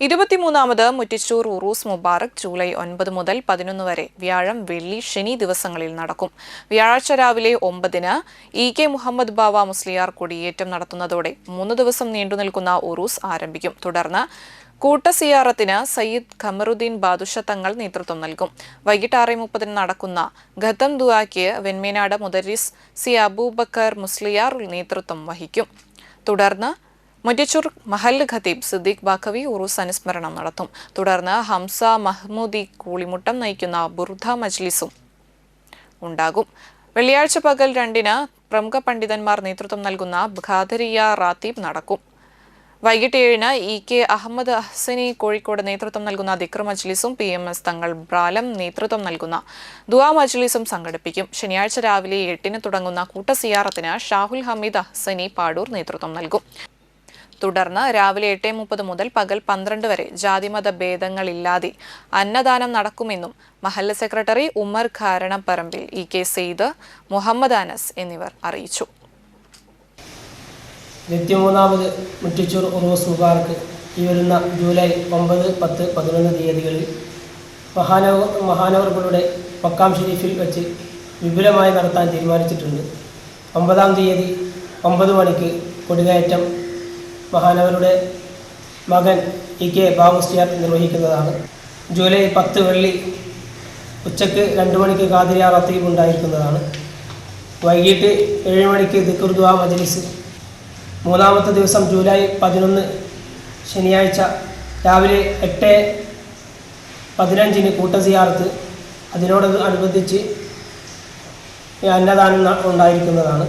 23ാമത് മുറ്റിച്ചൂർ ഉറൂസ് Mubarak July 9 മുതൽ 11 വരെ വ്യാഴം, വെള്ളി, ശനി ദിവസങ്ങളിൽ നടക്കും. വ്യാഴാഴ്ച രാവിലെ 9-ന് ഇ.കെ. മുഹമ്മദ് ബാവ മുസ്ലിയാർ കൊടിയേറ്റം നടത്തുന്നതോടെ 3 ദിവസം നീണ്ടുനിൽക്കുന്ന ഉറൂസ് ആരംഭിക്കും. തുടർന്ന് കൂട്ടസിയാറത്തിന് സയ്യിദ് ഖമറുദ്ദീൻ ബാദുഷ തങ്ങൾ നേതൃത്വം നൽകും. വൈകിട്ട് 6:30-ന് നടക്കുന്ന ഖത്തം ദുആയ്ക്ക് വെൺമേനാട് മുദരിസ് സി അബൂബക്കർ മുസ്ലിയാർ നേതൃത്വം വഹിക്കും. തുടർന്ന് മുറ്റിച്ചൂർ മഹല്ല് ഖതീബ് സിദ്ദീഖ് ബാക്കവി ഉറൂസ് അനുസ്മരണം നടത്തും. തുടർന്ന് ഹംസ മഹ്മൂദി കൂളിമുട്ടം നയിക്കുന്ന ബുർദ മജ്ലിസും ഉണ്ടാകും. വെള്ളിയാഴ്ച പകൽ 2-ന് പ്രമുഖ പണ്ഡിതന്മാർ നേതൃത്വം നൽകുന്ന ഖാദരിയ റാത്തീബ് നടക്കും. വൈകിട്ട് 7-ന് ഇ.കെ. അഹമ്മദ് അഹ്സനി കോഴിക്കോട് നേതൃത്വം നൽകുന്ന ദിക്ർ മജ്ലിസും PMS തങ്ങൾ ബ്രാലം നേതൃത്വം നൽകുന്ന ദുആ മജ്ലിസും സംഘടിപ്പിക്കും. ശനിയാഴ്ച രാവിലെ 8-ന് തുടങ്ങുന്ന കൂട്ടസിയാറത്തിന് ഷാഹുൽ ഹമീദ് അഹ്സനി പാടൂർ നേതൃത്വം നൽകും. തുടർന്ന് രാവിലെ 8:30 മുതൽ പകൽ 12 വരെ ജാതിമത ഭേദങ്ങളില്ലാതെ അന്നദാനം നടക്കുമെന്നും മഹല്ല് സെക്രട്ടറി ഉമർ ഖാരണപ്പറമ്പിൽ, ഇ.കെ. സെയ്ദ്, മുഹമ്മദ് അനസ് എന്നിവർ അറിയിച്ചു. 23ാമത് മുറ്റിച്ചൂർ ഉറൂസ് മുബാറക് ഈ വരുന്ന ജൂലൈ 9, 10, 11 തീയതികളിൽ മഹാനവറുകളുടെ മക്കാം ഷരീഫിൽ വെച്ച് വിപുലമായി നടത്താൻ തീരുമാനിച്ചിട്ടുണ്ട്. 9-ാം തീയതി 9 മണിക്ക് കൊടികയറ്റം മഹാനവരുടെ മകൻ ഇ.കെ. ബാവ മുസ്ലിയാർ നിർവഹിക്കുന്നതാണ്. ജൂലൈ 10 വെള്ളി ഉച്ചയ്ക്ക് 2 മണിക്ക് ഖാദിരിയ റാത്തീബ് ഉണ്ടായിരിക്കുന്നതാണ്. വൈകിട്ട് 7 മണിക്ക് ദിക്ർ ദുആ മജ്ലിസ്. 3-ാമത്തെ ദിവസം ജൂലൈ 11 ശനിയാഴ്ച രാവിലെ 8:15-ന് കൂട്ടസിയാറത്ത്, അതിനോടനുബന്ധിച്ച് അന്നദാനം ഉണ്ടായിരിക്കുന്നതാണ്.